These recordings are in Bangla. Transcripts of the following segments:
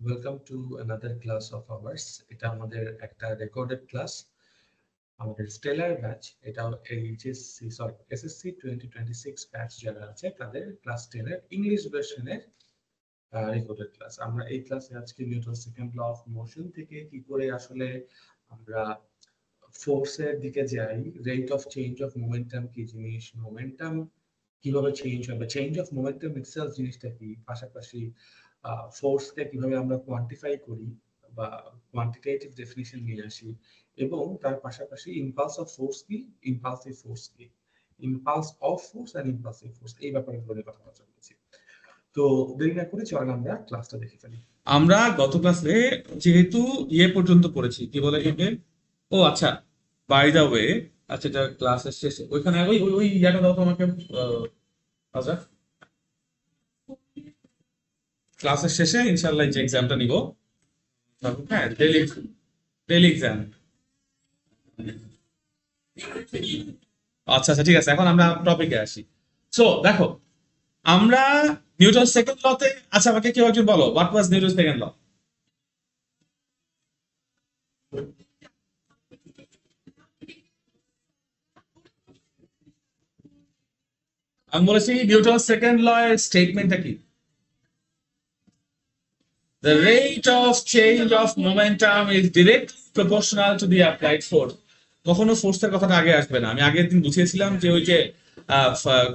Welcome to another class of hours. এটা আমাদের একটা রেকর্ডেড ক্লাস, আমাদের স্টেলার ব্যাচ। এটা এইচএসসি সরি এসএসসি 2026 ব্যাচ যারা আছে তাদের ক্লাস 10 এর ইংলিশ ভার্সনের রেকর্ডেড ক্লাস। আমরা এই ক্লাসে আজকে Newton second law of motion থেকে কি করে আসলে আমরা ফোর্সের দিকে যাই, rate of change of momentum কি জিনিস, মোমেন্টাম কিভাবে চেঞ্জ হবে, চেঞ্জ অফ মোমেন্টাম ইটসেলফ জিনিসটা কি, পাশাপাশি ফোর্সকে কিভাবে আমরা কোয়ান্টিফাই করি বা কোয়ান্টিটেটিভ ডেফিনিশন নিয়ে আসি, এবং তার পাশাপাশি ইম্পালস অফ ফোর্স কি, ইম্পালসিভ ফোর্স কি, ইম্পালস অফ ফোর্স আর ইম্পালসিভ ফোর্স, এই ব্যাপারগুলো নিয়ে কথা বলতে চলেছি। তো দেরি না করে চলেন আমরা ক্লাসটা দেখে ফেলি। আমরা গত ক্লাসে যেহেতু পর্যন্ত পড়েছি কি বলে এটাকে, ও আচ্ছা, বাই দা ওয়ে, আচ্ছা এটা ক্লাসের শেষে ওইখানে ওই ওই ওই ইয়াটা দাও তো আমাকে। আচ্ছা, ক্লাসের শেষে ইনশাল্লাহ যে এক্সামটা নিব, হ্যাঁ, ডেলি ডেলি এক্সাম। আচ্ছা আচ্ছা, ঠিক আছে, এখন আমরা টপিকে আসি। সো দেখো, আমরা নিউটন সেকেন্ড লতে, আচ্ছা আমাকে কেউ একজন বলো, what was Newton second law? আমি বলেছি নিউটন সেকেন্ড ল এর স্টেটমেন্টটা কি? The rate of change of momentum is directly proportional to the applied force. কখনো ফোর্সের কথাটা আগে আসবে না। আমি আগের দিন বুঝিয়েছিলাম যে ওই যে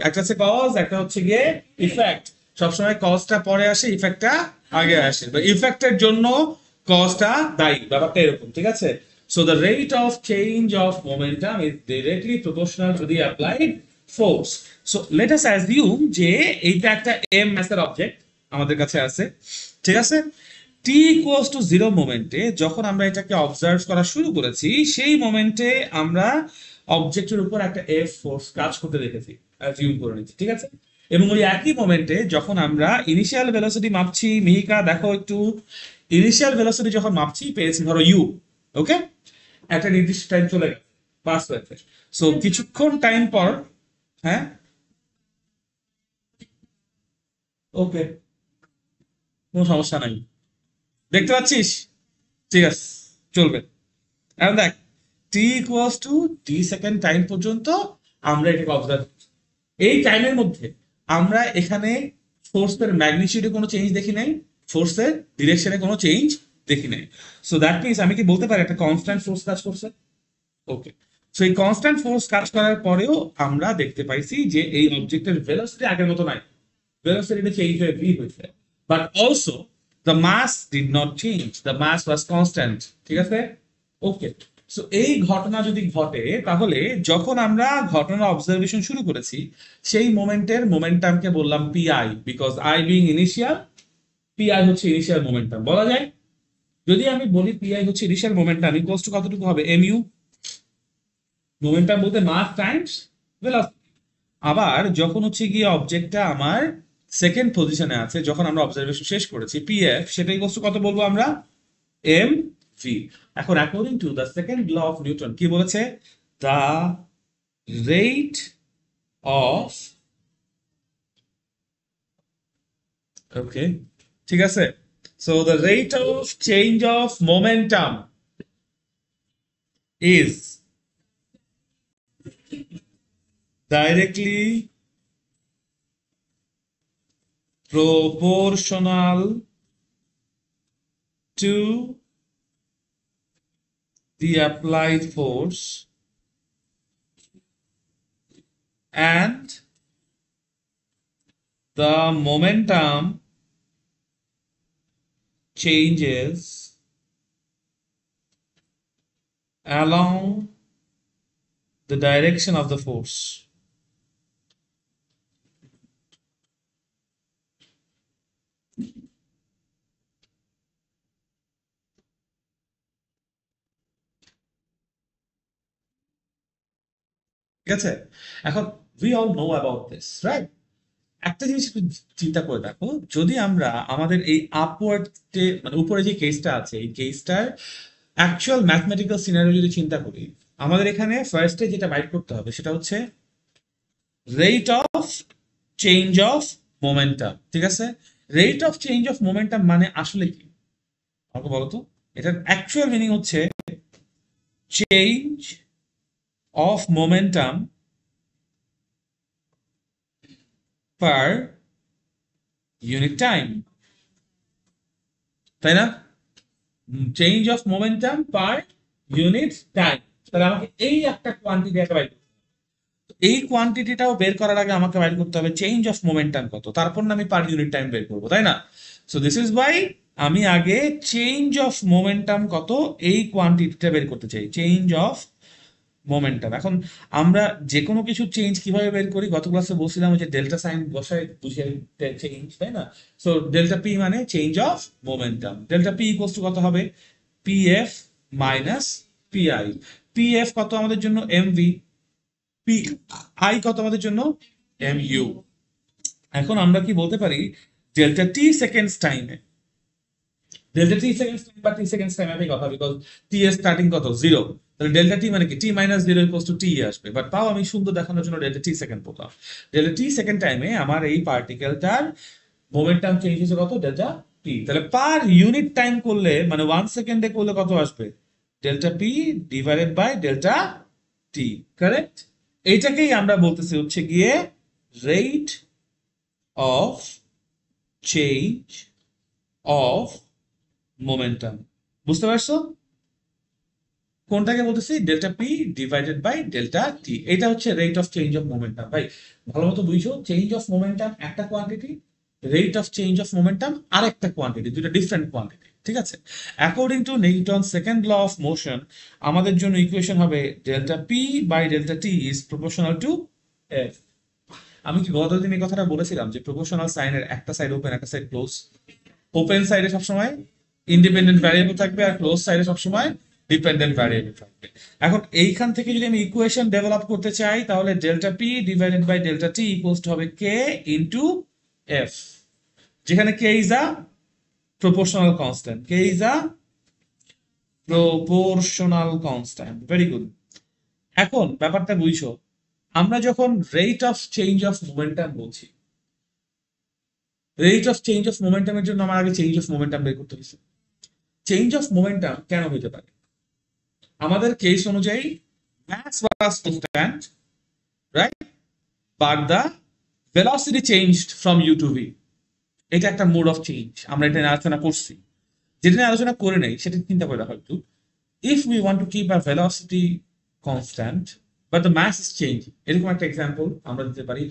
একটা হচ্ছে কজ, একটা হচ্ছে গিয়ে ইফেক্ট। সবসময় কজটা পরে আসে, ইফেক্টটা আগে আসে। ইফেক্টের জন্য কজটা দায়ী, ব্যাপারটা এরকম, ঠিক আছে? So the rate of change of momentum is directly proportional to the applied force. So let us assume যে এইটা একটা এম ম্যাসের অবজেক্ট আমাদের কাছে আছে, ঠিক আছে? টি ইকুয়ালস টু জিরো মোমেন্টে যখন আমরা এটাকে অবজার্ভ করা শুরু করেছি, সেই মোমেন্টে আমরা অবজেক্টের উপর একটা এফ ফোর্স কাজ করতে দেখেছি, অ্যাজিউম করে নিচ্ছি, ঠিক আছে? এবং ওই একই মোমেন্টে যখন আমরা ইনিশিয়াল ভেলোসিটি মাপছি, মিহিকা দেখো একটু, ইনিশিয়াল ভেলোসিটি যখন মাপছি পেয়েছি ধরো ইউ, ওকে, একটা নির্দিষ্ট টাইম চলে গেছে, পাস হয়েছে। সো কিছুক্ষণ টাইম পর, হ্যাঁ, ওকে, কোনো সমস্যা নাই, দেখতে পাচ্ছিস? ঠিক আছে, চলবে। এখন দেখ, T equals to T second time পর্যন্ত আমরা এটাকে অবজার্ভ করছি। এই টাইমের মধ্যে আমরা এখানে ফোর্সের ম্যাগনিটিউডে কোনো চেঞ্জ দেখি নাই, ফোর্সের ডিরেকশনে কোনো চেঞ্জ দেখি নাই। সো দ্যাট মিনস আমি কি বলতে পারি একটা কনস্ট্যান্ট ফোর্স কাজ করছে? ওকে, সো এই কনস্ট্যান্ট ফোর্স কাজ করার পরেও আমরা দেখতে পাইছি যে এই অবজেক্টের ভেলোসিটি আগের মতো নাই, velocity চেঞ্জ হয়ে v হয়েছে, but also the mass did not change, the mass was constant, ঠিক আছে? ওকে, সো এই ঘটনা যদি ঘটে তাহলে যখন আমরা ঘটনা অবজারভেশন শুরু করেছি সেই মোমেন্টের মোমেন্টামকে বললাম PI, because I being initial, PI হচ্ছে ইনিশিয়াল মোমেন্টাম বলা যায়। যদি আমি বলি পিআই হচ্ছে ইনিশিয়াল মোমেন্টাম ইকুয়ালস টু কতটুকু হবে, এমইউ, মোমেন্টাম বলতে মাস টাইমস ভেলোসিটি। আবার যখন হচ্ছে গিয়ে অবজেক্টটা আমার সেকেন্ড পজিশনে আছে, যখন আমরা অবজারভেশন শেষ করেছি, পিএফ সেটাই বস্তু কত বলবো আমরা, এম ভি। এখন according to the second law of Newton কি বলেছে, দ্য রেট অফ, ওকে, ঠিক আছে, so the rate of change of momentum is directly proportional to the applied force and the momentum changes along the direction of the force. ঠিক আছে? এখন we all know about this, right? একটা জিনিস একটু চিন্তা করে দেখো, যদি আমরা আমাদের এই আপওয়ার্ড মানে উপরে যে কেসটা আছে এই কেসটার অ্যাকচুয়াল ম্যাথমেটিক্যাল সিনারিও যদি চিন্তা করি, আমাদের এখানে ফার্স্টে যেটা বাইট করতে হবে সেটা হচ্ছে rate of change of momentum, ঠিক আছে? Rate of change of momentum মানে আসলে কি? আমাকে বলো তো, এটার অ্যাকচুয়াল মিনিং হচ্ছে change of momentum per unit time, তাই না? Change of momentum per unit time. তাহলে আমাকে এই একটা কোয়ান্টিটি একটা বাইর করতে হবে। এই কোয়ান্টিটিটাও বের করার আগে আমাকে বাইর করতে হবে চেঞ্জ অফ মোমেন্টাম কত, তারপর না আমি পার ইউনিট টাইম বের করবো, তাই না? সো দিস ইজ ওয়াই আমি আগে চেঞ্জ অফ মোমেন্টাম কত এই কোয়ান্টিটিটা বের করতে চাই, চেঞ্জ অফ মোমেন্টাম। এখন আমরা যে কোনো কিছু চেঞ্জ কিভাবে বের করি, গত ক্লাসে বলছিলাম যে ডেল্টা সাইন বসায় বুঝে চেঞ্জ, তাই না? সো ডেল্টা পি মানে change of momentum. Delta P equals to কত হবে? P F minus P I. P F কত আমাদের জন্য? M V. পি আই কত আমাদের জন্য? M U. এখন আমরা কি বলতে পারি, ডেল্টা টি সেকেন্ডস টাইমে, ডেল্টা টি সেকেন্ডস টাইম বা টি সেকেন্ডস টাইম একই কথা, বিকজ টি এর স্টার্টিং কত? 0। তাহলে ডেল্টা টি মানে কি? টি মাইনাস 0 ইকুয়ালস টু টি আসবে। বাট তাও আমি সুন্দর দেখানোর জন্য ডেল্টা টি সেকেন্ড বললাম। ডেল্টা টি সেকেন্ড টাইমে আমার এই পার্টিকেলটার মোমেন্টাম চেঞ্জ হচ্ছে কত? ডেল্টা টি। তাহলে পার ইউনিট টাইম করলে মানে 1 সেকেন্ডে করলে কত আসবে? Delta P divided by delta T. Correct? এইটাকেই আমরা বলতেছি হচ্ছে গিয়ে rate of change of momentum. বুঝতে পারছো? কোনটাকে বলতেছি? Delta P divided by delta T. এটা হচ্ছে rate of change of momentum. ভাই ভালো মতো বুঝছো, চেঞ্জ অফ মোমেন্টাম একটা quantity, rate of change of momentum আরেকটা কোয়ান্টিটি, দুটো ডিফারেন্ট কোয়ান্টিটি। ঠিক আছে? According to Newton second law of motion আমাদের জন্য ইকুয়েশন হবে delta P by delta T is proportional to F. আমি কি গতদিন এই কথাটা বলেছিলাম যে প্রপোর্শনাল সাইনের একটা সাইড ওপেন একটা সাইড ক্লোজ? ওপেন সাইডে সবসময় ইন্ডিপেন্ডেন্ট ভ্যারিয়েবল থাকবে আর ক্লোজ সাইডে সবসময় ডিপেন্ডেন্ট ভ্যারিয়েবল থাকবে। এখন এইখান থেকে যদি আমি ইকুয়েশন ডেভেলপ করতে চাই তাহলে delta P divided by delta T equals to হবে কে ইনটু এফ, যেখানে K is a proportional constant. K is a proportional constant. Very good. এখন ব্যাপারটা বুঝছো, আমরা যখন rate of change of momentum বলছি, রেট অফ চেঞ্জ অফ মোমেন্টামের জন্য আমার আগে চেঞ্জ অফ মোমেন্টাম বের করতে হয়েছে। চেঞ্জ অফ মোমেন্টাম কেন হতে পারে? আমাদের কেস অনুযায়ী mass was constant, right? But the velocity changed from u to v. এটা একটা মোড অফ চেঞ্জ, আমরা এটা নিয়ে আলোচনা করছি। যেটা নিয়ে আলোচনা করে নেই সেটা চিন্তা করে রাখা একটু। If we want to keep a velocity constant but the mass is changing, এরকম একটা এক্সাম্পল আমরা দিতে পারি।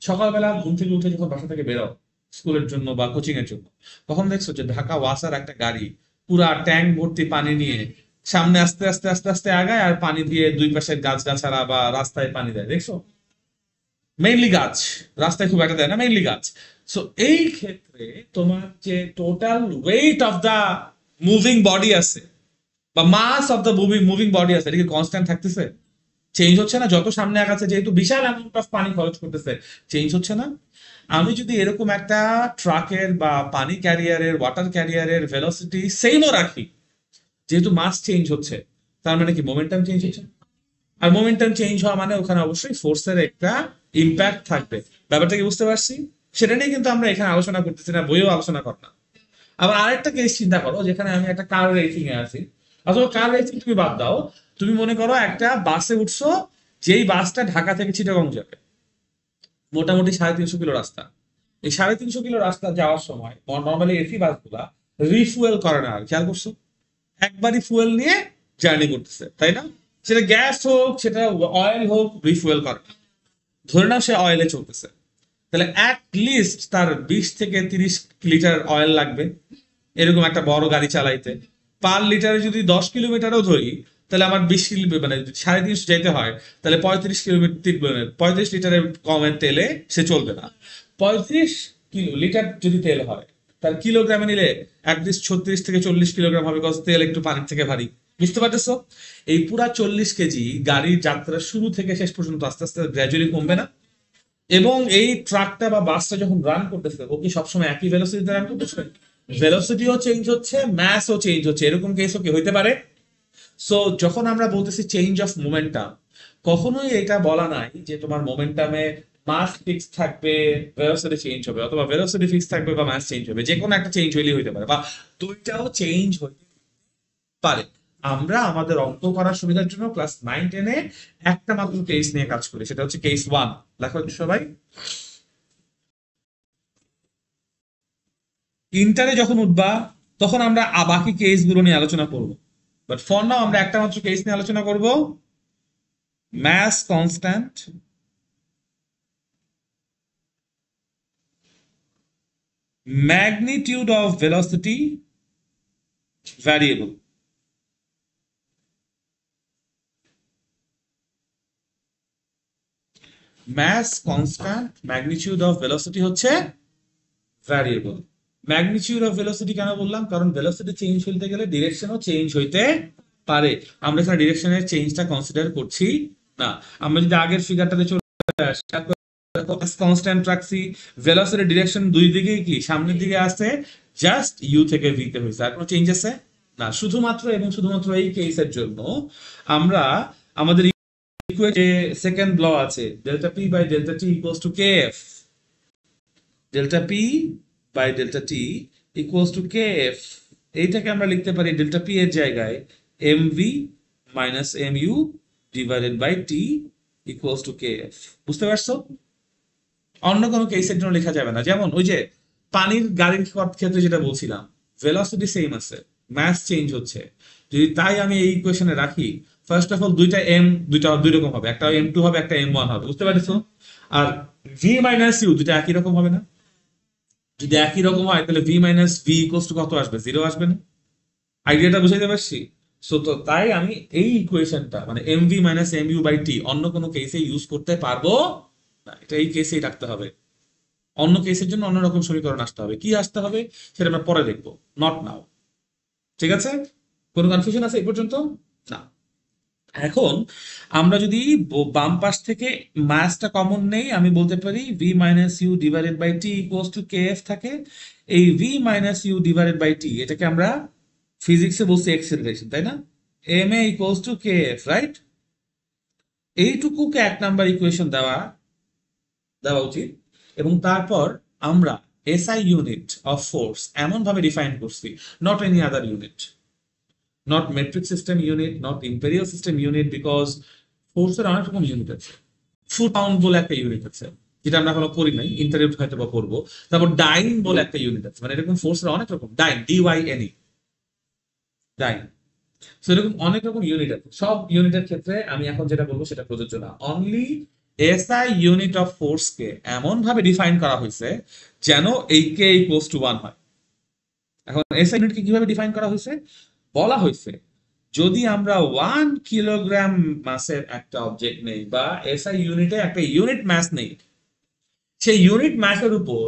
সকালবেলা ঘুম থেকে উঠে যখন বাসা থেকে বেরো স্কুলের জন্য বা কোচিং এর জন্য, তখন দেখছো যে ঢাকা ওয়াসার একটা গাড়ি পুরা ট্যাঙ্ক ভর্তি পানি নিয়ে সামনে আস্তে আস্তে আস্তে আস্তে আগায় আর পানি দিয়ে দুই পাশের গাছ গাছাড়া বা রাস্তায় পানি দেয়, দেখছো? মেইনলি গাছ, রাস্তায় খুব একটা দেয় না, মেইনলি গাছ। সো এই ক্ষেত্রে তোমার যে total weight of the moving body আছে বা mass of the moving body আছে, এটা কি কনস্ট্যান্ট থাকতেছে? চেঞ্জ হচ্ছে না? যত সামনে আগাচ্ছে যেহেতু বিশাল অ্যামাউন্ট অফ পানি খরচ করতেছে, চেঞ্জ হচ্ছে না? আমি যদি এরকম একটা ট্রাকের বা পানি ক্যারিয়ারের ওয়াটার ক্যারিয়ারের ভেলোসিটি সেমও রাখি, যেহেতু মাস চেঞ্জ হচ্ছে, তার মানে কি মোমেন্টাম চেঞ্জ হচ্ছে? আর মোমেন্টাম চেঞ্জ হওয়া মানে ওখানে অবশ্যই ফোর্সের একটা ইম্প্যাক্ট থাকবে। ব্যাপারটা কি বুঝতে পারছি? সেটা নিয়ে কিন্তু আমরা এখানে আলোচনা করতেছি না, বইও আলোচনা কর না। আবার আরেকটা কেস চিন্তা করো, যেখানে আমি একটা কার রেসিং এ আছি, অথবা কার রেসিং তুমি বাদ দাও, তুমি মনে করো একটা বাসে উঠছো, যেই বাসটা ঢাকা থেকে চিটাগং যাবে, মোটামুটি 350 কিলো রাস্তা। এই 350 কিলো রাস্তা যাওয়ার সময় নর্মালি এসি বাসগুলা রিফুয়েল করে না, আর খেয়াল করছো? একবারই ফুয়েল নিয়ে জার্নি করতেছে, তাই না? সেটা গ্যাস হোক সেটা অয়েল হোক, রিফুয়েল করে না। ধরে নাও সে অয়েলে চলতেছে, তাহলে অ্যাট লিস্ট তার 20 থেকে 30 লিটার অয়েল লাগবে এরকম একটা বড় গাড়ি চালাইতে। পার লিটারে যদি 10 কিলোমিটারও ধরি, তাহলে আমার 20 কিলোমিটার মানে 350 যেতে হয়, তাহলে 35 কিলোমিটার 35 লিটারের কমের তেলে সে চলবে না। 35 লিটার যদি তেল হয়, তার কিলোগ্রামে নিলে অ্যাটলিস্ট 36 থেকে 40 কিলোগ্রাম হবে, বিকজ তেল একটু পানির থেকে ভারী। বুঝতে পারতেছো? এই পুরা 40 কেজি গাড়ির যাত্রা শুরু থেকে শেষ পর্যন্ত আস্তে আস্তে গ্র্যাজুয়ালি কমবে না? এবং এই ট্রাকটা বা বাসটা যখন রান করতেছে, ও কি সবসময় একই ভেলোসিটিতে রান করতেছে? ভেলোসিটিও চেঞ্জ হচ্ছে, ম্যাসও চেঞ্জ হচ্ছে, এরকম কেসও কি হইতে পারে? সো যখন আমরা বলতেছি চেঞ্জ অফ মোমেন্টাম, কখনোই এটা বলা নাই যে তোমার মোমেন্টামে মাস ফিক্স থাকবে, ভেলোসিটি চেঞ্জ হবে, অথবা ভেলোসিটি ফিক্স থাকবে বা মাস চেঞ্জ হবে, যে কোনো একটা চেঞ্জ হইলেই হইতে পারে, বা দুইটাও চেঞ্জ হইতে পারে। আমরা আমাদের অঙ্ক করার সুবিধার জন্য ক্লাস 9-10 একটা মাত্র কেস নিয়ে কাজ করি, সেটা হচ্ছে কেস 1। লেখো সবাই। ইন্টারে যখন উঠবা তখন আমরা বাকি কেস গুলো নিয়ে আলোচনা করব, বাট ফর নাও আমরা একটা মাত্র কেস নিয়ে আলোচনা করব। মাস constant, magnitude of velocity variable। mass constant, magnitude of velocity হচ্ছে ভ্যারিয়েবল। ম্যাগনিটিউড অফ ভেলোসিটি কেন বললাম? কারণ ভেলোসিটি চেঞ্জ হইতে গেলে ডিরেকশনও চেঞ্জ হইতে পারে। আমরা এখানে ডিরেকশনের চেঞ্জটা কনসিডার করছি না। আমরা যদি আগের ফিগারটাতে চলে আসি, কনস্ট্যান্ট রাখছি, ভেলোসিটি ডিরেকশন দুই দিকেই কি সামনের দিকে আসছে, জাস্ট ইউ থেকে ভি তে হয়েছে, আর কোনো চেঞ্জ আছে না। শুধুমাত্র এবং শুধুমাত্র এই কেসের জন্য আমরা আমাদের সেকেন্ড ল আছে, delta P by delta T equals to K F. Delta P by delta T equals to K F. এইটাকে আমরা লিখতে পারি ডেল্টা পি এর জায়গায় M V minus M U divided by T equals to K F. বুঝতে পারছো? অন্য কোনো কেসের জন্য লেখা যাবে না। যেমন ওই যে পানির গাড়ির ক্ষেত্রে যেটা বলছিলাম, ভেলোসিটি সেম আছে, ম্যাস চেঞ্জ হচ্ছে। যদি তাই আমি এই ইকুয়েশনে রাখি, ফার্স্ট অফ অল দুইটা এম, দুইটা দুই রকম হবে, একটা এম টু হবে, একটা এম ওয়ান হবে। বুঝতে পারছো? আর ভি মাইনাস ইউ দুইটা একই রকম হবে না? যদি একই রকম হয় তাহলে V minus V equals to কত আসবে? জিরো আসবে না? আইডিয়াটা বুঝাইতে পারছি? সো তো তাই আমি এই ইকুয়েশনটা মানে M V minus M U by T অন্য কোনো কেসে ইউজ করতে পারবো না, এটা এই কেসেই রাখতে হবে। অন্য কেসের জন্য অন্যরকম সমীকরণ আসতে হবে। কি আসতে হবে সেটা আমরা পরে দেখবো, নট নাও। ঠিক আছে? কোনো কনফিউশন আছে এই পর্যন্ত? না। এখন আমরা যদি বাম পাশ থেকে মাসটা কমন নেই, আমি বলতে পারি V minus U divided by T equals to K F থাকে। এই V minus U divided by T এটাকে আমরা ফিজিক্সে বলছি এক্সেলারেশন, তাই না? M A equals to K F, right? এইটুকুকে এক নাম্বার ইকুয়েশন দেওয়া দেওয়া উচিত। এবং তারপর আমরা এসআই ইউনিট অফ ফোর্স এমন ভাবে ডিফাইন করছি, not any other unit, not metric system unit, not imperial system unit, because ফোর্সের অনেক রকম ইউনিট আছে। ফুট পাউন্ড বলে একটা ইউনিট আছে, যেটা আমরা এখনো করি নাই, ইন্টারভিউ হয়তো বা করবো। তারপর ডাইন বলে একটা ইউনিট আছে, মানে এরকম ফোর্সের অনেক রকম, ডাইন ডিওয়াইএনই, ডাইন। সো এরকম অনেক রকম ইউনিট আছে। সব ইউনিটের ক্ষেত্রে আমি এখন যেটা বলবো সেটা প্রযোজ্য না। Only SI unit of force কে এমন ভাবে ডিফাইন করা হয়েছে যেন এই কে ইকুয়ালস টু 1 হয়। এখন এসআই ইউনিটকে কিভাবে ডিফাইন করা হয়েছে? বলা হয়েছে যদি আমরা 1 কিলোগ্রাম মাসের একটা অবজেক্ট নেই, বা এসআই ইউনিটে একটা ইউনিট মাস নেই, সেই ইউনিট মাসের উপর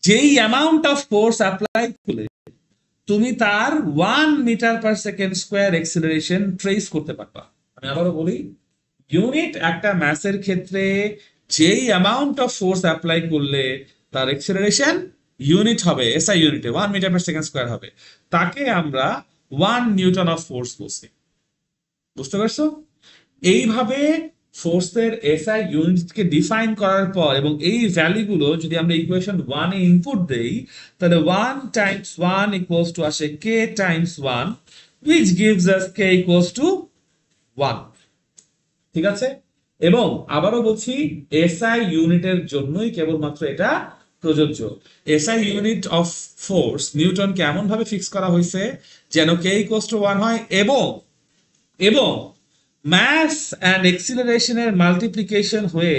যেই অ্যামাউন্ট অফ ফোর্স অ্যাপ্লাই করলে তুমি তার 1 meter per second square acceleration trace করতে পারবা। আমি আবারও বলি, ইউনিট একটা ম্যাসের ক্ষেত্রে যেই অ্যামাউন্ট অফ ফোর্স অ্যাপ্লাই করলে তার এক্সিলারেশন ইউনিট হবে, এসআই ইউনিটে 1 মিটার পার সেকেন্ড স্কোয়ার হবে, তাকে আমরা 1 নিউটন অফ ফোর্স বলছি। বুঝতে পারছো? এইভাবে ফোর্সের এসআই ইউনিটকে ডিফাইন করার পর এবং এই ভ্যালুগুলো যদি আমরা ইকুয়েশন 1 এ ইনপুট দেই, তাহলে 1 টাইমস 1 ইকুয়ালস টু আসে k Times 1, which gives us k equals to 1। ঠিক আছে? এবং আবারও বলছি, এসআই ইউনিটের জন্যই কেবলমাত্র এটা প্রযোজ্য। এসআই ইউনিট অফ ফোর্স নিউটনকে এমন ভাবে ফিক্স করা হয়েছে যেন k equals to 1 হয়, এবং এবং মাস অ্যান্ড এক্সিলারেশনের মাল্টিপ্লিকেশন হয়ে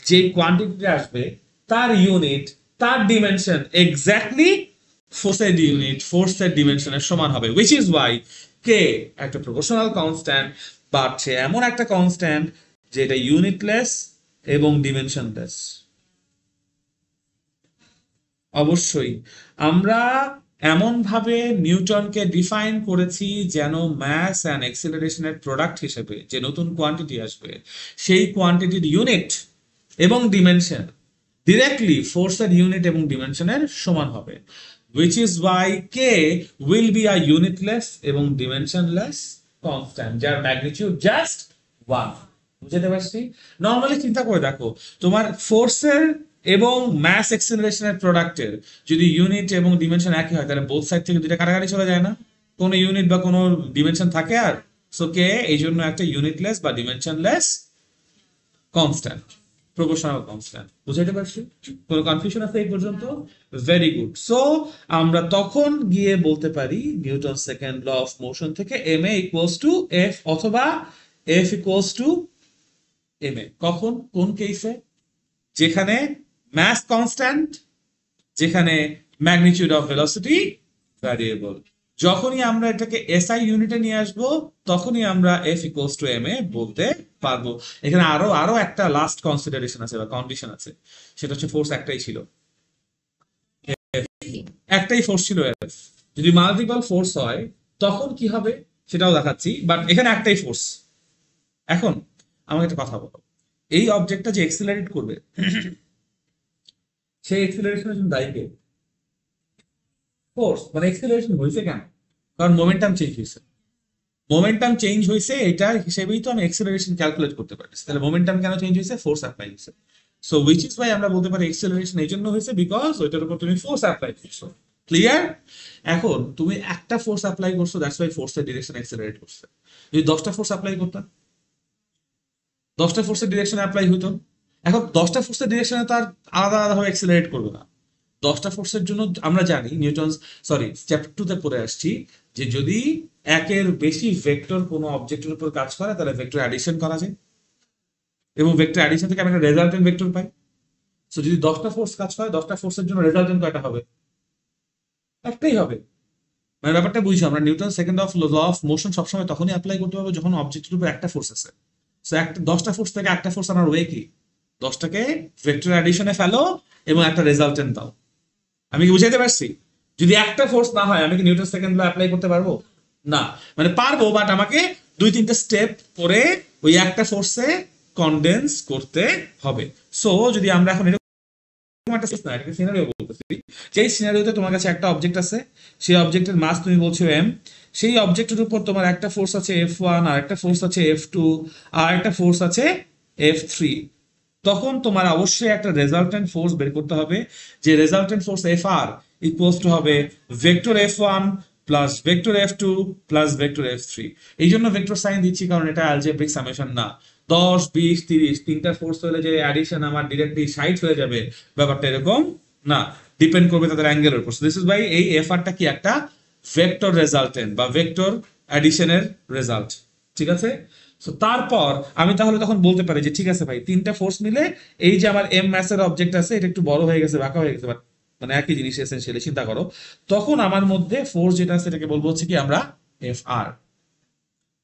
যে কোয়ান্টিটি আসবে তার ইউনিট, তার ডিমেনশন এক্স্যাক্টলি ফোর্সের ইউনিট, ফোর্সের ডিমেনশনের সমান হবে, which is why কে একটা প্রপোর্শনাল কনস্ট্যান্ট, বাট সে এমন একটা কনস্ট্যান্ট যেটা ইউনিটলেস এবং ডিমেনশনলেস। অবশ্যই আমরা এমন ভাবে নিউটনকে ডিফাইন করেছি যেন ম্যাস অ্যান্ড এক্সিলারেশনের প্রোডাক্ট হিসেবে যে নতুন কোয়ান্টিটি আসবে সেই কোয়ান্টিটির ইউনিট এবং ডিমেনশন ডিরেক্টলি ফোর্সের ইউনিট এবং ডিমেনশনের সমান হবে, which is why k will be a unitless এবং dimensionless constant যার ম্যাগনিটিউড জাস্ট 1। বুঝতে পারছি? নর্মালি চিন্তা করে দেখো, তোমার ফোর্সের এবং ম্যাস এক্সেলারেশনের প্রোডাক্টের যদি ইউনিট এবং ডিমেনশন একই হয়, তাহলে বোথ সাইড থেকে দুইটা কাটাকাটি চলে যায় না? কোনো ইউনিট বা কোনো ডিমেনশন থাকে আর? সো কে এই জন্য একটা ইউনিটলেস বা ডিমেনশনলেস কনস্ট্যান্ট, প্রপোর্শনাল কনস্ট্যান্ট। বুঝাইতে পারছি? কোনো কনফিউশন আছে এই পর্যন্ত? Very good. সো আমরা তখন গিয়ে বলতে পারি Newton second law of motion থেকে M A equals to F, অথবা F equals to M A. কখন, কোন কেসে? যেখানে ম্যাস কনস্ট্যান্ট, যেখানে ম্যাগনিটিউড অফ ভেলোসিটি ভ্যারিয়েবল। যখনই আমরা এটাকে এসআই ইউনিটে নিয়ে আসবো, তখনই আমরা F equals to M A বলতে পারবো। এখানে আরো আরো একটা লাস্ট কনসিডারেশন আছে বা কন্ডিশন আছে, সেটা হচ্ছে ফোর্স একটাই ছিল, একটাই ফোর্স ছিল এফ। যদি মাল্টিপল ফোর্স হয় তখন কি হবে সেটাও দেখাচ্ছি, বাট এখানে একটাই ফোর্স। এখন আমাকে একটা কথা বলো, এই অবজেক্টটা যে এক্সিলারেট করবে, সেই এক্সিলারেশনের জন্য দায়ী কে? ফোর্স। মানে এক্সিলারেশন হয়েছে কেন? কারণ মোমেন্টাম চেঞ্জ হয়েছে। মোমেন্টাম চেঞ্জ হয়েছে, এটা হিসেবেই তো আমি এক্সেলারেশন ক্যালকুলেট করতে পারি। তাহলে মোমেন্টাম কেন চেঞ্জ হয়েছে? ফোর্স অ্যাপ্লাই হয়েছে। সো উইচ ইজ ওয়াই আমরা বলতে পারি এক্সেলারেশন এই জন্য হয়েছে বিকজ ওইটার উপর তুমি ফোর্স অ্যাপ্লাই করছো। ক্লিয়ার? এখন তুমি একটা ফোর্স অ্যাপ্লাই করছো, দ্যাটস ওয়াই ফোর্সের ডিরেকশন এক্সেলারেট করছে। যদি 10টা ফোর্স অ্যাপ্লাই করতাম, 10টা ফোর্সের ডিরেকশন অ্যাপ্লাই হইতো। এখন 10টা ফোর্সের ডিরেকশনে তো আর আলাদা আলাদাভাবে এক্সেলারেট করবে না। 10টা ফোর্সের জন্য আমরা জানি নিউটন, সরি চ্যাপ্টার 2 তে পড়ে আসছি যে যদি একের বেশি ভেক্টর কোনো অবজেক্টের উপর কাজ করে তাহলে ভেক্টর অ্যাডিশন করা যায়, এবং ভেক্টর অ্যাডিশন থেকে আমি একটা রেজাল্টেন্ট ভেক্টর পাই। সো যদি 10টা ফোর্স কাজ হয়, 10টা ফোর্সের জন্য রেজাল্টেন্ট কয়টা হবে? একটাই হবে। মানে ব্যাপারটা বুঝছো? আমরা Newton second of law of motion সবসময় তখনই অ্যাপ্লাই করতে পারবো যখন অবজেক্টের উপর একটা ফোর্স আছে। সো একটা 10টা ফোর্স থেকে একটা ফোর্স আনার ওয়ে কি? 10টাকে ভেক্টর অ্যাডিশনে ফেলো এবং একটা রেজাল্টেন্ট দাও। আমি কি বুঝাইতে পারছি? যদি একটা ফোর্স না হয় আমি কি নিউটন সেকেন্ড ল অ্যাপ্লাই করতে পারবো? না। মানে পারবো, বাট আমাকে 2-3টে স্টেপ করে ওই একটা ফোর্সে কনডেন্স করতে হবে। সো যদি আমরা এখন একটা না, এটাকে সিনারিও বলতেছি, যেই সিনারিওতে তোমার কাছে একটা অবজেক্ট আছে, সেই অবজেক্টের মাস তুমি বলছো এম, সেই অবজেক্টের উপর তোমার একটা ফোর্স আছে F1, আর একটা ফোর্স আছে F2, আর একটা ফোর্স আছে F3। তখন তোমার অবশ্যই একটা রেজাল্টেন্ট ফোর্স বের করতে হবে, যে resultant force Fr equals to হবে vector F1 plus vector F2 plus vector F3। এই জন্য ভেক্টর সাইন দিচ্ছি কারণ এটা অ্যালজেব্রিক সামেশন না। 10, 20, 30 তিনটা ফোর্স হলে যে অ্যাডিশন আমার ডিরেক্টলি 60 হয়ে যাবে, ব্যাপারটা এরকম না। ডিপেন্ড করবে তাদের অ্যাঙ্গেলের উপর। দিস ইজ বাই এই এফআরটা কি একটা ভেক্টর রেজাল্টেন্ট বা ভেক্টর অ্যাডিশনের রেজাল্ট। ঠিক আছে? সো তারপর আমি তাহলে তখন বলতে পারি যে ঠিক আছে ভাই, তিনটা ফোর্স মিলে এই যে আমার এম ম্যাসের অবজেক্ট আছে, এটা একটু বড় হয়ে গেছে, বাঁকা হয়ে গেছে, বাট মানে একই জিনিস এসেনশিয়ালি চিন্তা করো। তখন আমার মধ্যে ফোর্স যেটা আছে এটাকে বলবো হচ্ছে কি আমরা এফ আর।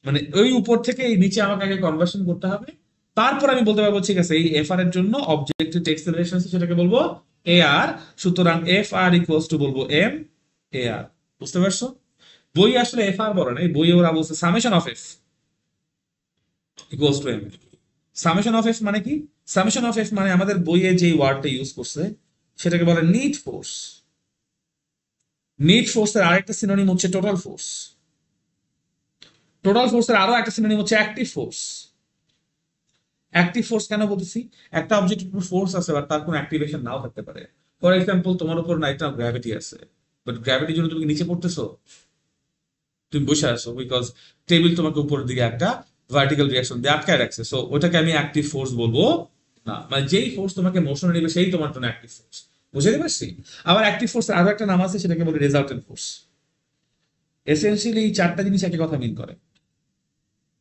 মানে ওই উপর থেকে এই নিচে আমাকে আগে কনভার্সন করতে হবে, তারপর আমি বলতে পারবো ঠিক আছে এই এফ আর এর জন্য অবজেক্টের যে এক্সেলারেশন আছে সেটাকে বলবো এ আর। সুতরাং এফ আর ইকুয়ালস টু বলবো এম এ আর। বুঝতে পারছো? বই আসলে এফ আর বলে না, এই বইয়ে ওরা বলছে summation of F equals to M. Summation of F মানে কি? সামেশন অফ এফ মানে আমাদের বইয়ে যে ওয়ার্ডটা ইউজ করছে সেটাকে বলে নিট ফোর্স। নিট ফোর্সের আরেকটা সিনোনিম হচ্ছে টোটাল ফোর্স। টোটাল ফোর্সের আরো একটা সিনোনিম হচ্ছে অ্যাক্টিভ ফোর্স। অ্যাক্টিভ ফোর্স কেন বলতেছি? একটা অবজেক্টের উপর ফোর্স আছে বা তার কোনো অ্যাক্টিভেশন নাও থাকতে পারে। ফর এক্সাম্পল তোমার উপর নাইট গ্র্যাভিটি আছে, বাট গ্র্যাভিটির জন্য তুমি নিচে পড়তেছো, তুমি বসে আছো বিকজ টেবিল তোমাকে উপরের দিকে একটা ভার্টিক্যাল রিয়াকশন দিয়ে আটকায় রাখছে। সো ওটাকে আমি অ্যাক্টিভ ফোর্স বলবো না। মানে যেই ফোর্স তোমাকে মোশনে নেবে সেই তোমার জন্য অ্যাক্টিভ ফোর্স। বুঝতে পারছি? আবার অ্যাক্টিভ ফোর্সের আরো একটা নাম আছে, সেটাকে বলি রেজাল্টেন্ট ফোর্স। এসেনশিয়ালি এই চারটা জিনিস একই কথা মিন করে: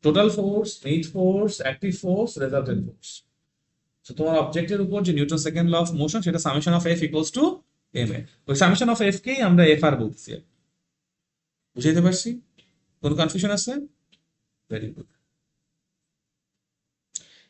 total force, net force, active force, resultant force. So তোমার অবজেক্টের উপর যে Newton second law of motion, সেটা summation of F equals to M A. ওই সামেশন অফ এফ কেই আমরা এফ আর বলতেছি। বুঝাইতে পারছি? কোন কনফিউশন আছে? Very good.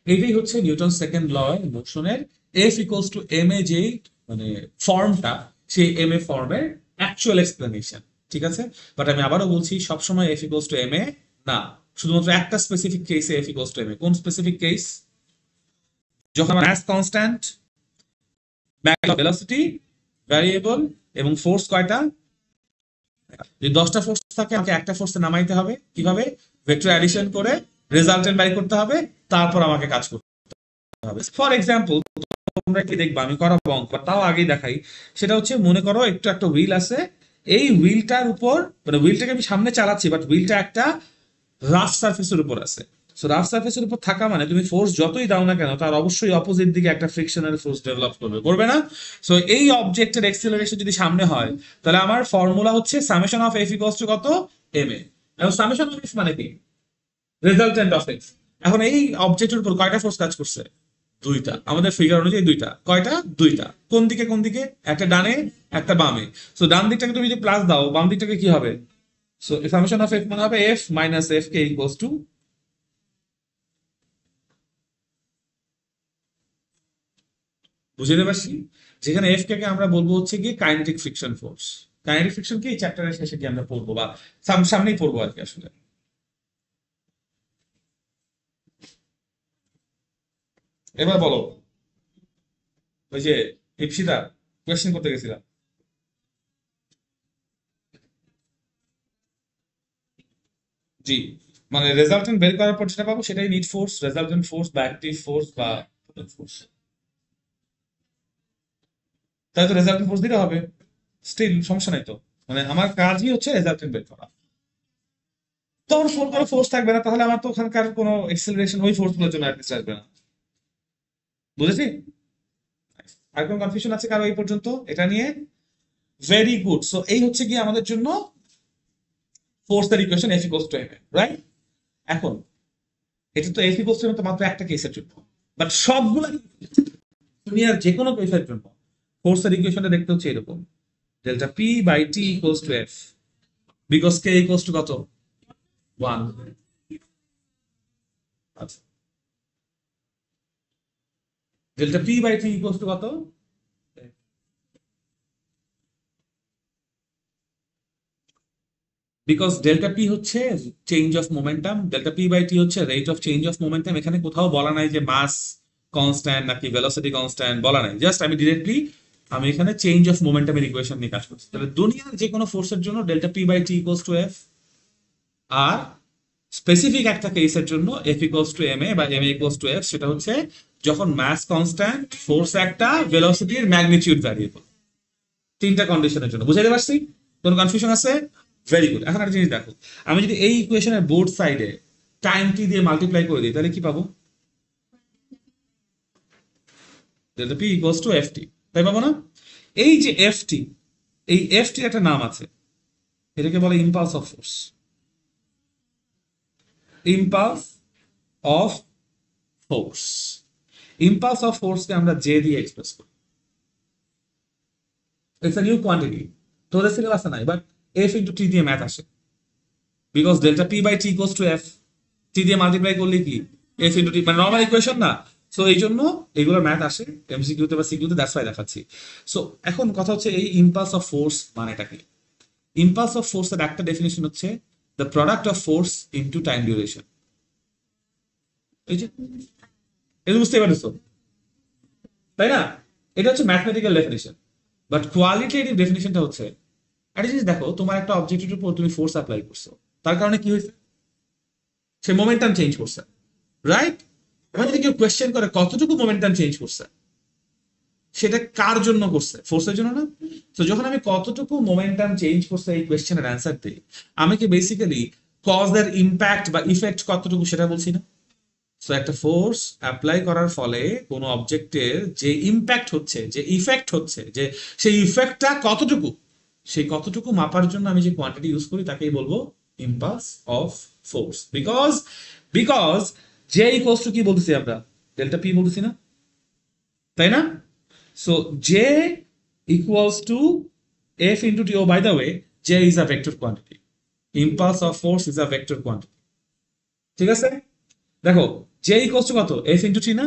এইটাই হচ্ছে নিউটন সেকেন্ড ল মোশনের F equals to M A যে মানে ফর্মটা, সেই এম এ ফর্মের অ্যাকচুয়াল এক্সপ্লেনেশন। ঠিক আছে? বাট আমি আবারও বলছি, সবসময় এফ ইকুয়ালস টু এম এ না, শুধুমাত্র একটা স্পেসিফিক কেসে এফ ইকুয়ালস টু এম এ। কোন স্পেসিফিক কেস? যখন ম্যাস কনস্ট্যান্ট, ভেলোসিটি ভ্যারিয়েবল এবং ফোর্স কয়টা? যদি 10টা ফোর্স থাকে আমাকে একটা ফোর্সে নামাইতে হবে কিভাবে? ভেক্টর অ্যাডিশন করে রেজাল্টেন্ট বাই করতে হবে, তারপর আমাকে কাজ করতে হবে। ফর এক্সাম্পল তোমরা কি দেখবা, আমি করাবো অঙ্ক, তাও আগেই দেখাই। সেটা হচ্ছে, মনে করো একটু একটা হুইল আছে, এই হুইলটার উপর মানে হুইলটাকে আমি সামনে চালাচ্ছি, বাট হুইলটা একটা রাফ সারফেসের উপর আছে। সো রাফ সারফেসের উপর থাকা মানে তুমি ফোর্স যতই দাও না কেন, তার অবশ্যই অপোজিট দিকে একটা ফ্রিকশনাল ফোর্স ডেভেলপ করবে, করবে না? সো এই অবজেক্টের এক্সেলারেশন যদি সামনে হয়, তাহলে আমার ফর্মুলা হচ্ছে summation of F equals to কত, এম এ। এখন সামেশন অফ এফ মানে কি, রেজাল্টেন্ট অফ এফ। এখন এই অবজেক্টের উপর কয়টা ফোর্স কাজ করছে? দুইটা। আমাদের ফিগার অনুযায়ী দুইটা। কয়টা? দুইটা। কোন দিকে কোন দিকে? একটা ডানে একটা বামে। সো ডান দিকটাকে তুমি যদি প্লাস দাও, বাম দিকটাকে কি হবে? সো সামেশন অফ এফ মানে হবে এফ মাইনাস এফ কে ইকুয়ালস টু, বুঝতে পারছি, যেখানে এফ কে আমরা বলবো হচ্ছে কি kinetic friction force. Kinetic friction কি এই চ্যাপ্টারের শেষে কি আমরা পড়বো, বা সামনেই পড়বো আর কি আসলে। এবার বলো, ওই যে ইপসিতা কোয়েশ্চেন করতে গেছিলাম। জি, মানে রেজাল্টেন্ট বের করার পর যেটা পাবো সেটাই নিট ফোর্স, রেজাল্টেন্ট ফোর্স বা অ্যাক্টিভ ফোর্স বা ফোর্স। তাই তো রেজাল্টেন্ট ফোর্স দিতে হবে, স্টিল সমস্যা নাই তো। মানে আমার কাজই হচ্ছে রেজাল্টেন্ট বের করা। তখন ফোর কোনো ফোর্স থাকবে না, তাহলে আমার তো ওখানকার কোনো এক্সেলারেশন ওই ফোর্স গুলোর জন্য অ্যাটলিস্ট আসবে না। বুঝেছি? আর কোনো কনফিউশন আছে কারো এই পর্যন্ত এটা নিয়ে? Very good. সো এই হচ্ছে কি আমাদের জন্য ফোর্সের equation F equals to M, right? এখন এটা তো এফ ইকুয়ালস টু এম তো মাত্র একটা কেসের জন্য, বাট সবগুলো দুনিয়ার যে কোনো কেসের জন্য ফোর্সের ইকুয়েশনটা দেখতে হচ্ছে এরকম, delta P by T equals to F, because K equals to কত, 1। আচ্ছা, delta P by T equals to কত? বিকজ ডেল্টা পি হচ্ছে change of momentum, delta P by T হচ্ছে rate of change of momentum. এখানে কোথাও বলা নাই যে মাস কনস্ট্যান্ট নাকি ভেলোসিটি কনস্ট্যান্ট, বলা নাই। জাস্ট আমি এখানে চেঞ্জ অফ মোমেন্টামের ইকুয়েশন নিয়ে কাজ করছি। তাহলে দুনিয়ার যে কোনো ফোর্সের জন্য delta P by T equals to F, আর স্পেসিফিক একটা কেসের জন্য F equals to M A বা এম ইকুয়ালস টু এফ, সেটা হচ্ছে যখন মাস কনস্ট্যান্ট, ফোর্স একটা, ভেলোসিটির ম্যাগনিটিউড ভ্যারিয়েবল। তিনটা কন্ডিশনের জন্য। বুঝাইতে পারছি? কোনো কনফিউশন আছে? Very good. এখন একটা জিনিস দেখো, আমি যদি এই ইকুয়েশনের বোর্ড সাইডে টাইম টি দিয়ে মাল্টিপ্লাই করে দিই, তাহলে কি পাবো? Delta P equals to F টি, তাই পাবো না? এই যে এফ টি, এই এফ টির একটা নাম আছে, এটাকে বলে impulse of force. Impulse of force, impulse of ফোর্সকে আমরা জে দিয়ে এক্সপ্রেস করি। ইটস আ নিউ কোয়ান্টিটি, তোদের সিলেবাসে নাই, বাট এফ ইন্টু টি দিয়ে ম্যাথ আসে। Because delta P by T equals to F, T দিয়ে মাল্টিপ্লাই করলে কি এফ ইন্টু টি, মানে নর্মাল ইকুয়েশন না। সো এই জন্য এগুলোর ম্যাথ আসে এমসিকিউতে বা সিকিউতে, দ্যাটস ওয়াই দেখাচ্ছি। সো এখন কথা হচ্ছে এই ইম্পালস অফ ফোর্স মানেটা কি? ইম্পালস অফ ফোর্সের একটা ডেফিনেশন হচ্ছে the product of force into time duration. এই যে এটা বুঝতে পারছো, তাই না? এটা হচ্ছে ম্যাথমেটিক্যাল ডেফিনেশন, বাট কোয়ালিটেটিভ ডেফিনেশনটা হচ্ছে, একটা জিনিস দেখো, তোমার একটা অবজেক্টের উপর তুমি ফোর্স অ্যাপ্লাই করছো, তার কারণে কি হয়েছে? সে মোমেন্টাম চেঞ্জ করছে, রাইট? এখন যদি কেউ কোয়েশ্চেন করে কতটুকু মোমেন্টাম চেঞ্জ করছে, সেটা কার জন্য করছে? ফোর্সের জন্য না? তো যখন আমি কতটুকু মোমেন্টাম চেঞ্জ করছে এই কোয়েশ্চেনের অ্যান্সার দিই, আমি কি বেসিক্যালি কজ এর ইম্প্যাক্ট বা ইফেক্ট কতটুকু সেটা বলছি না? সো একটা ফোর্স অ্যাপ্লাই করার ফলে কোনো অবজেক্টের যে ইম্প্যাক্ট হচ্ছে, যে ইফেক্ট হচ্ছে, যে সেই ইফেক্টটা কতটুকু, সেই কতটুকু মাপার জন্য আমি যে কোয়ান্টিটি ইউজ করি তাকেই বলবো impulse of force. Because because J equals to কি বলতেছি আমরা? ডেল্টা পি বলতেছি না, তাই না? So J equals to F into T. Oh by the way, J is a vector quantity, impulse of force is a vector quantity. ঠিক আছে? দেখো, জে ইকুয়ালস টু কত? এফ ইন্টু টি না?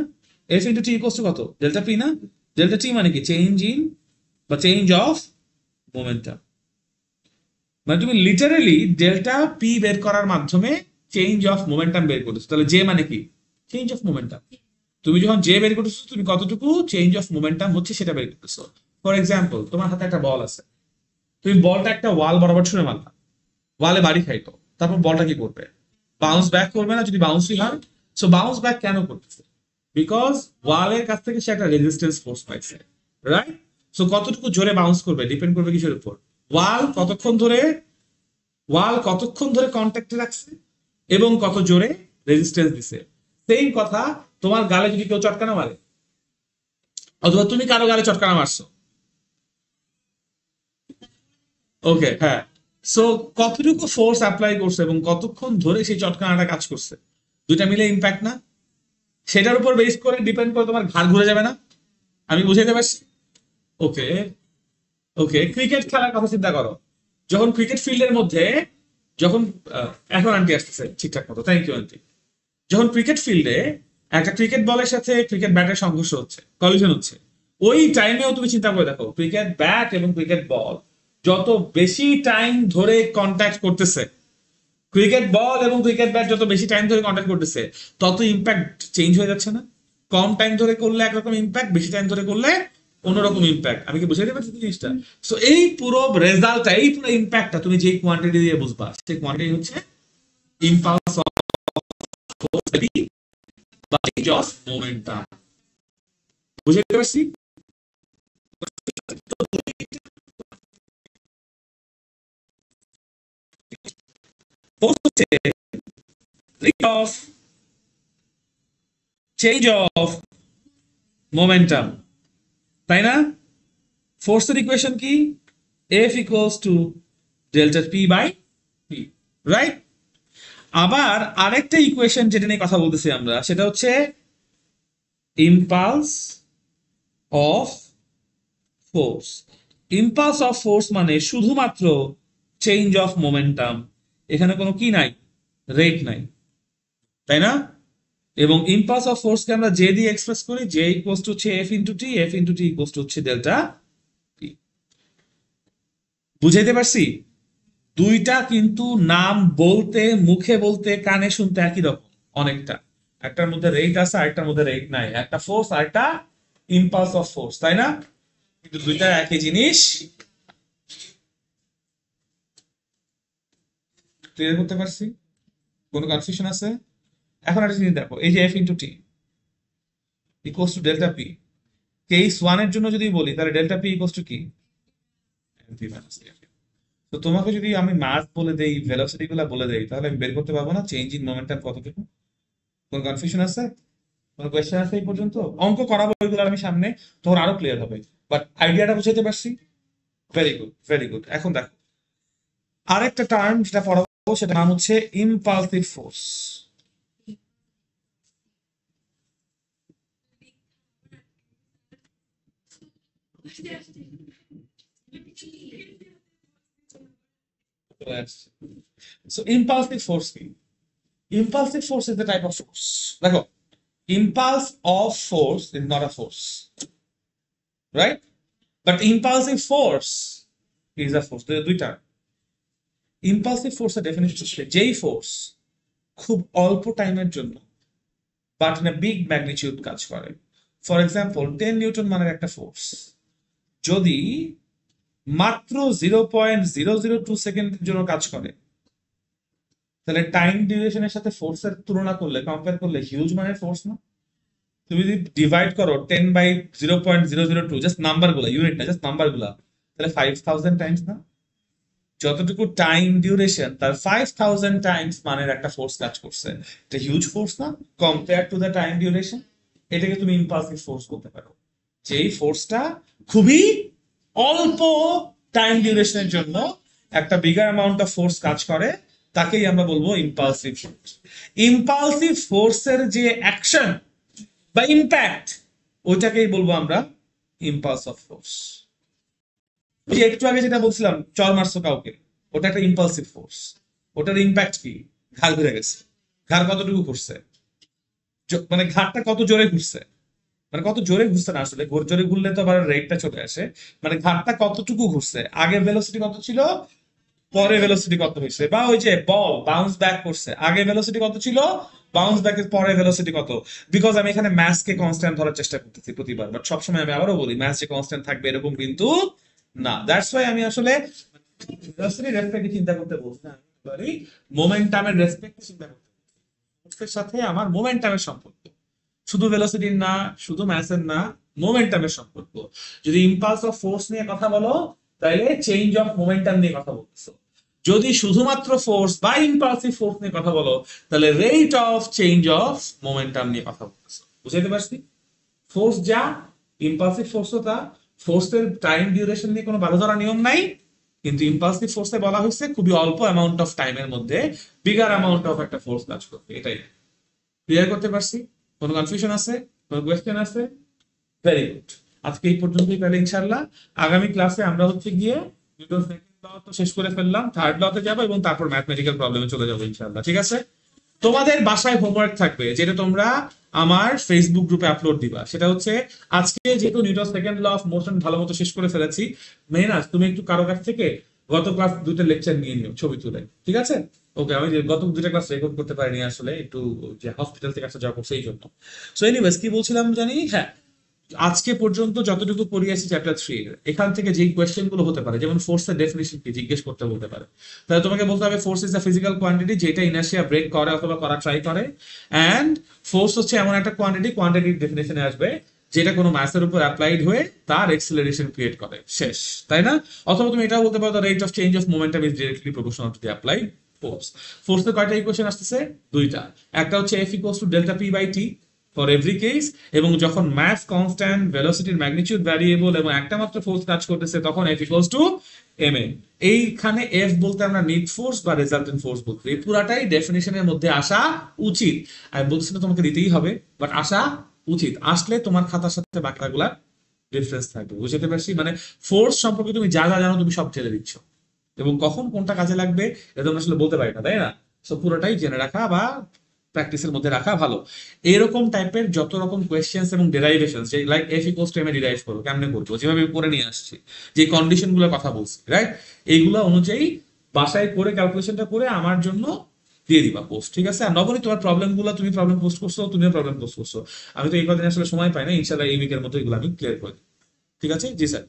F into T equals to কত? ডেল্টা পি না? ডেল্টা টি মানে কি? চেঞ্জ ইন বা চেঞ্জ অফ মোমেন্টাম। মানে তুমি লিটারালি ডেল্টা পি বের করার মাধ্যমে চেঞ্জ অফ মোমেন্টাম বের করতেছো। তাহলে জে মানে কি? Change of momentum. তুমি যখন জে বের করতেছো, তুমি কতটুকু চেঞ্জ অফ মোমেন্টাম হচ্ছে সেটা বের করতেছো। ফর এক্সাম্পল, তোমার হাতে একটা বল আছে, তুমি বলটা একটা ওয়াল বরাবর ছুঁড়ে মারলা, ওয়ালে বাড়ি খাইতো, তারপর বলটা কি করবে? বাউন্স ব্যাক করবে না যদি বাউন্সই হয়। সো বাউন্স ব্যাক কেন করতেছে? বিকজ ওয়ালের কাছ থেকে সে একটা রেজিস্ট্যান্স ফোর্স পাইছে, রাইট? সো কতটুকু জোরে বাউন্স করবে ডিপেন্ড করবে কিসের উপর? ওয়াল কতক্ষণ ধরে কন্ট্যাক্টে রাখছে এবং কত জোরে রেজিস্ট্যান্স দিছে। সেম কথা, তোমার গালে যদি কেউ চটকানা মারে অথবা তুমি কারো গালে চটকানা মারছো, ওকে, হ্যাঁ, সো কতটুকু ফোর্স অ্যাপ্লাই করছে এবং কতক্ষণ ধরে সেই চটকানাটা কাজ করছে, দুইটা মিলে ইম্প্যাক্ট না? সেটার উপর বেস করে ডিপেন্ড করে তোমার ঘাড় ঘুরে যাবে না? আমি বুঝাইতে পারছি? ওকে, ওকে, ক্রিকেট খেলার কথা চিন্তা করো। যখন ক্রিকেট ফিল্ডের মধ্যে, যখন এখন আন্টি আসতেছে ঠিকঠাক মতো, থ্যাংক ইউ আন্টি। যখন ক্রিকেট ফিল্ডে একটা ক্রিকেট বলের সাথে ক্রিকেট ব্যাটের সংঘর্ষ হচ্ছে, কলিশন হচ্ছে, ওই টাইমেও তুমি চিন্তা করে দেখো, ক্রিকেট ব্যাট এবং ক্রিকেট বল যত বেশি টাইম ধরে কন্ট্যাক্ট করতেছে, ক্রিকেট বল এবং ক্রিকেট ব্যাট যত বেশি টাইম ধরে কন্ট্যাক্ট করতেছে, তত ইম্প্যাক্ট চেঞ্জ হয়ে যাচ্ছে না? কম টাইম ধরে করলে একরকম ইম্প্যাক্ট, বেশি টাইম ধরে করলে অন্যরকম ইম্প্যাক্ট। আমি কি বুঝাইতে পারছি জিনিসটা? সো এই পুরো রেজাল্টটা, এই পুরো ইম্প্যাক্টটা তুমি যে কোয়ান্টিটি দিয়ে বুঝবা, সেই কোয়ান্টিটি হচ্ছে ইম্পালস অফ ফোর্স বা চেঞ্জ অফ মোমেন্টাম। বুঝাইতে পারছি? ফোর্স হচ্ছে rate of change of momentum, তাই না? ফোর্সের ইকুয়েশন কি? F equals to delta P by P, right? আবার আরেকটা ইকুয়েশন যেটা নিয়ে কথা বলতেছি আমরা, সেটা হচ্ছে impulse of force. Impulse of force মানে শুধুমাত্র চেঞ্জ অফ মোমেন্টাম, এখানে কোনো কি নাই, রেট নাই, তাই না? এবং ইম্পালস অফ ফোর্সকে আমরা জে দিয়ে এক্সপ্রেস করি, জে ইকুয়ালস টু হচ্ছে এফ ইন্টু টি, F into T equals two হচ্ছে ডেল্টা পি। বুঝাইতে পারছি? দুইটা কিন্তু নাম বলতে, মুখে বলতে, কানে শুনতে একই রকম অনেকটা। একটার মধ্যে রেট আছে, আরেকটার মধ্যে রেট নাই। একটা ফোর্স আর একটা ইম্পালস অফ ফোর্স, তাই না? কিন্তু দুইটা একই জিনিস। ক্লিয়ার করতে পারছি? কোনো কনফিউশন আছে? এখন একটা জিনিস দেখো, এই যে F into T equals to delta P, case one এর জন্য যদি বলি, তাহলে ডেল্টা পি ইকুয়ালস টু কি? তো তোমাকে যদি আমি মাস বলে দেই, ভেলোসিটি গুলা বলে দেই, তাহলে আমি বের করতে পারবো না চেঞ্জ ইন মোমেন্টাম কতটুকু? কোন কনফিউশন আছে? কোন কোয়েশ্চেন আছে এই পর্যন্ত? অঙ্ক করাবো এগুলো আমি সামনে, তখন আরো ক্লিয়ার হবে। বাট আইডিয়াটা বুঝাইতে পারছি? Very good, very good. এখন দেখো, আরেকটা টার্ম যেটা পড়াবো, সেটা নাম হচ্ছে impulsive force. So impulsive force কি? Impulsive force is the type of force. দেখো, impulse of force is not a force, right? But impulsive force is a force. দুইটা। Impulsive force এর ডেফিনিশন হচ্ছে যেই ফোর্স খুব অল্প টাইমের জন্য but in a big magnitude কাজ করে। ফর এক্সাম্পল 10 নিউটন মানের একটা ফোর্স যদি মাত্র 0.002 সেকেন্ডের জন্য কাজ করে, তাহলে টাইম ডিউরেশনের সাথে ফোর্সের তুলনা করলে, কম্পেয়ার করলে হিউজ মানের ফোর্স না? তুমি যদি ডিভাইড করো 10 বাই 0.002, জাস্ট নাম্বার গুলা, ইউনিট না, জাস্ট নাম্বার গুলা, তাহলে 5000 টাইমস না? যতটুকু টাইম ডিউরেশন, তার 5000 টাইমস মানের একটা ফোর্স কাজ করছে। এটা হিউজ ফোর্স না compare to the time duration? এটাকে তুমি ইম্পালসিভ ফোর্স বলতে পারো। যেই ফোর্সটা খুবই অল্প টাইম ডিউরেশনের জন্য একটা বিগার অ্যামাউন্ট অফ ফোর্স কাজ করে, তাকেই আমরা বলবো ইম্পালসিভ ফোর্স। ইম্পালসিভ ফোর্সের যে অ্যাকশন বা ইম্প্যাক্ট, ওইটাকেই বলবো আমরা ইম্পালস অফ ফোর্স। ওই যে একটু আগে যেটা বলছিলাম, চর মারছো কাউকে, ওটা একটা ইম্পালসিভ ফোর্স। ওটার ইম্প্যাক্ট কি? ঘাড় ঘুরে গেছে। ঘাড় কতটুকু ঘুরছে? মানে ঘাড়টা কত জোরে ঘুরছে, মানে কত জোরে ঘুরছে না, আসলে জোরে ঘুরলে তো আবার রেটটা চলে আসে। মানে ঘাড়টা কতটুকু ঘুরছে, আগে ভেলোসিটি কত ছিল, পরে ভেলোসিটি কত হয়েছে। বা ওই যে বল বাউন্স ব্যাক করছে, আগে ভেলোসিটি কত ছিল, বাউন্স ব্যাকের পরে ভেলোসিটি কত। বিকজ আমি এখানে ম্যাথকে কনস্ট্যান্ট ধরার চেষ্টা করতেছি প্রতিবার, বাট সবসময় আমি আবারও বলি, ম্যাথ যে কনস্ট্যান্ট থাকবে এরকম কিন্তু না। দ্যাটস ওয়াই আমি আসলে ভেলোসিটি রেসপেক্টে চিন্তা করতে বলছি না, আমি মোমেন্টামের রেসপেক্টে চিন্তা করতে। ফোর্সের সাথে আমার মোমেন্টামের সম্পর্ক, শুধু ভেলোসিটির না, শুধু ম্যাসের না, মোমেন্টামের সম্পর্ক। যদি ইম্পালস অফ ফোর্স নিয়ে কথা বলো তাহলে চেঞ্জ অফ মোমেন্টাম নিয়ে কথা বলতেছো। যদি শুধুমাত্র ফোর্স বা ইম্পালসিভ ফোর্স নিয়ে কথা বলো তাহলে rate of change of momentum নিয়ে কথা বলতেছো। বুঝাইতে পারছি? ফোর্স যা, ইম্পালসিভ ফোর্সও তা। ফোর্সের টাইম ডিউরেশন নিয়ে কোনো বাধা ধরা নিয়ম নাই, কিন্তু ইম্পালসিভ ফোর্সে বলা হয়েছে খুবই অল্প অ্যামাউন্ট অফ টাইমের মধ্যে বিগার অ্যামাউন্ট অফ একটা ফোর্স কাজ করবে। এটাই ক্লিয়ার করতে পারছি? কোনো কনফিউশন আছে? কোনো কোয়েশ্চেন আছে? Very good. আজকে এই পর্যন্তই তাহলে ইনশাল্লাহ। আগামী ক্লাসে আমরা হচ্ছে গিয়ে নিউটন সেকেন্ড ল তো শেষ করে ফেললাম, থার্ড লতে যাবো এবং তারপর ম্যাথমেটিক্যাল প্রবলেমে চলে যাবো ইনশাল্লাহ। ঠিক আছে? তোমাদের বাসায় হোমওয়ার্ক থাকবে যেটা তোমরা আমার ফেসবুক গ্রুপে আপলোড দিবা। সেটা হচ্ছে আজকে যেহেতু Newton second law of motion ভালো মতো শেষ করে ফেলেছি, মেহনাজ তুমি একটু কারো কাছ থেকে গত ক্লাস দুটো লেকচার নিয়ে নিও ছবি তুলে। ঠিক আছে? ওকে, আমি যে গত দুটো ক্লাস রেকর্ড করতে পারিনি আসলে, একটু যে হসপিটাল থেকে আসা যাওয়া করছে এই জন্য। সো এনিওয়েজ কি বলছিলাম জানি, হ্যাঁ, আজকে পর্যন্ত যতটুকু পড়িয়েছি চ্যাপ্টার 3 এখান থেকে যেই কোয়েশ্চেন গুলো হতে পারে, যেমন ফোর্সের ডেফিনিশন কি জিজ্ঞেস করতে বলতে পারে, তাহলে তোমাকে বলতে হবে force is a physical quantity যেটা ইনার্শিয়া ব্রেক করে অথবা করা ট্রাই করে, এন্ড ফোর্স হচ্ছে এমন একটা কোয়ান্টিটি, কোয়ান্টিটির ডেফিনেশনে আসবে যেটা কোনো মাসের উপর অ্যাপ্লাইড হয়ে তার এক্সিলারেশন ক্রিয়েট করে, শেষ, তাই না? অথবা তুমি এটাও বলতে পারো the rate of change of momentum is directly proportional to the applied force. ফোর্সের কয়টা ইকুয়েশন আসতেছে? দুইটা। একটা হচ্ছে F equals to delta P by T for every case, এবং যখন ম্যাস কনস্ট্যান্ট, ভেলোসিটির ম্যাগনিটিউড ভ্যারিয়েবল এবং একটা মাত্র ফোর্স কাজ করতেছে তখন F equals to M A. এইখানে এফ বলতে আমরা নিট ফোর্স বা রেজাল্টেন্ট ফোর্স বলতে, এই পুরাটাই ডেফিনিশনের মধ্যে আসা উচিত। আমি বলছি না তোমাকে দিতেই হবে, বাট আসা উচিত। আসলে তোমার খাতার সাথে বাকিগুলা ডিফারেন্স থাকবে। বুঝতে পারছি? মানে ফোর্স সম্পর্কে তুমি যা যা জানো তুমি সব জেনে দিচ্ছ, এবং কখন কোনটা কাজে লাগবে এটা তোমরা আসলে বলতে পারি না, তাই না? সো পুরোটাই জেনে রাখা বা প্র্যাকটিসের মধ্যে রাখা ভালো। এরকম টাইপের যত রকম কোয়েশ্চেন্স এবং ডেরাইভেশন, যে like F equals to M A derive করবো, কেমনে করবো, যেভাবে করে নিয়ে আসছি, যে কন্ডিশন গুলোর কথা বলছি, রাইট, এইগুলো অনুযায়ী বাসায় করে ক্যালকুলেশনটা করে আমার জন্য দিয়ে দিবা পোস্ট। ঠিক আছে? আর নবনী তোমার প্রবলেম গুলো, তুমি প্রবলেম পোস্ট করছো, তুমিও প্রবলেম পোস্ট করছো, আমি তো এই কদিন আসলে সময় পাই না, ইনশাল্লাহ এই উইকের মধ্যে এগুলো আমি ক্লিয়ার করে দিই। ঠিক আছে? জি স্যার।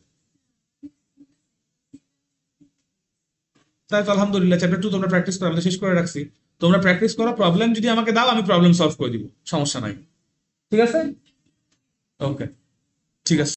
তাই তো আলহামদুলিল্লাহ, চ্যাপ্টার 2 তোমরা প্র্যাকটিস করো, আমাদের শেষ করে রাখছি। তোমরা প্র্যাকটিস করো, প্রবলেম যদি আমাকে দাও আমি প্রবলেম সলভ করে দিব, সমস্যা নাই। ঠিক আছে? ওকে, ঠিক আছে।